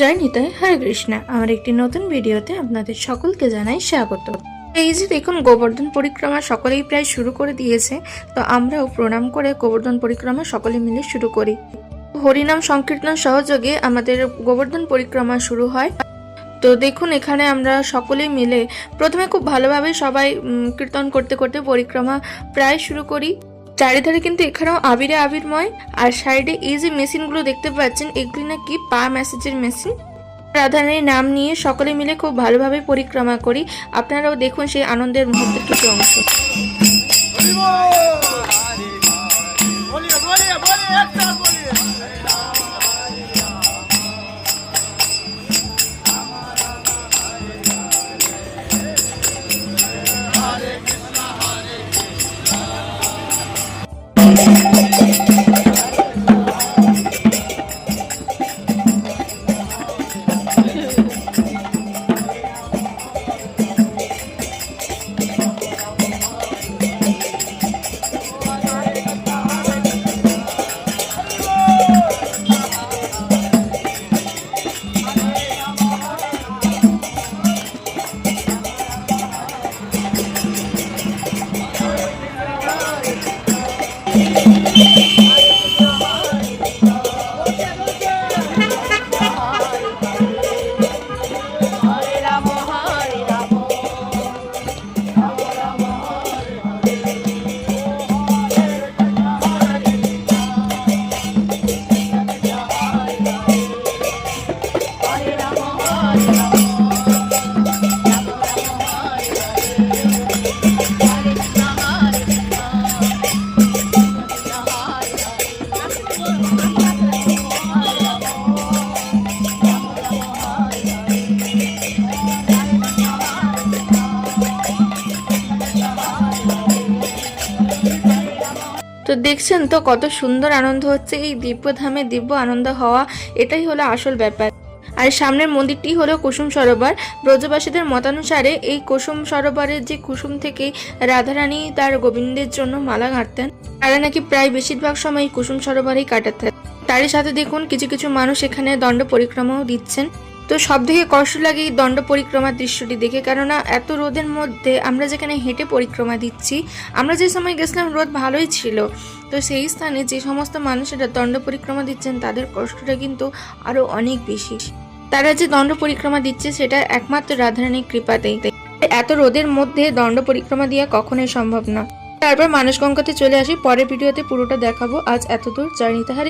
জয় নিতাই, হরে কৃষ্ণা। আমার একটি নতুন ভিডিওতে আপনাদের সকলকে জানাই স্বাগত। এই যে দেখুন, গোবর্ধন পরিক্রমা সকলেই প্রায় শুরু করে দিয়েছে, তো আমরাও প্রণাম করে গোবর্ধন পরিক্রমা সকলে মিলে শুরু করি। হরিনাম সংকীর্তন সহযোগে আমাদের গোবর্ধন পরিক্রমা শুরু হয়। তো দেখুন, এখানে আমরা সকলেই মিলে প্রথমে খুব ভালোভাবে সবাই কীর্তন করতে করতে পরিক্রমা প্রায় শুরু করি। চারিধারে কিন্তু এখানেও আবিরে আবিরময়। আর সাইডে এই যে মেশিনগুলো দেখতে পাচ্ছেন, এগুলি নাকি পা ম্যাসেজের মেশিন। রাধারানীর নাম নিয়ে সকলে মিলে খুব ভালোভাবে পরিক্রমা করি। আপনারাও দেখুন সেই আনন্দের মুহূর্তের কিছু অংশ। তো দেখছেন তো কত সুন্দর আনন্দ হচ্ছে। এই দিব্যধামে দিব্য আনন্দ হওয়া, এটাই হলো আসল ব্যাপার। আর সামনের মন্দিরটি হলো কুসুম সরোবর। ব্রজবাসীদের মতানুসারে এই কুসুম সরোবরের যে কুসুম থেকে রাধারানী তার গোবিন্দের জন্য মালা গাঁথতেন, তারা নাকি প্রায় বেশিরভাগ সময় কুসুম সরোবরেই কাটাতেন। তারই সাথে দেখুন কিছু কিছু মানুষ এখানে দণ্ড পরিক্রমাও দিচ্ছেন। তো সব থেকে কষ্ট লাগে এই দণ্ড পরিক্রমার দৃশ্যটি দেখে, কেননা এত রোদের মধ্যে আমরা যেখানে হেঁটে পরিক্রমা দিচ্ছি, আমরা যে সময় গেছিলাম রোদ ভালোই ছিল, তো সেই স্থানে যে সমস্ত মানুষেরা দণ্ড পরিক্রমা দিচ্ছেন তাদের কষ্টটা কিন্তু আরো অনেক বেশি। তারা যে দণ্ড পরিক্রমা দিচ্ছে সেটা একমাত্র রাধারানীর কৃপাতেই। এত রোদের মধ্যে দণ্ড পরিক্রমা দেওয়া কখনোই সম্ভব না। তারপর মানসগঙ্গাতে চলে আসি। পরের ভিডিওতে পুরোটা দেখাবো। আজ এতদূর, জয় নিতাই।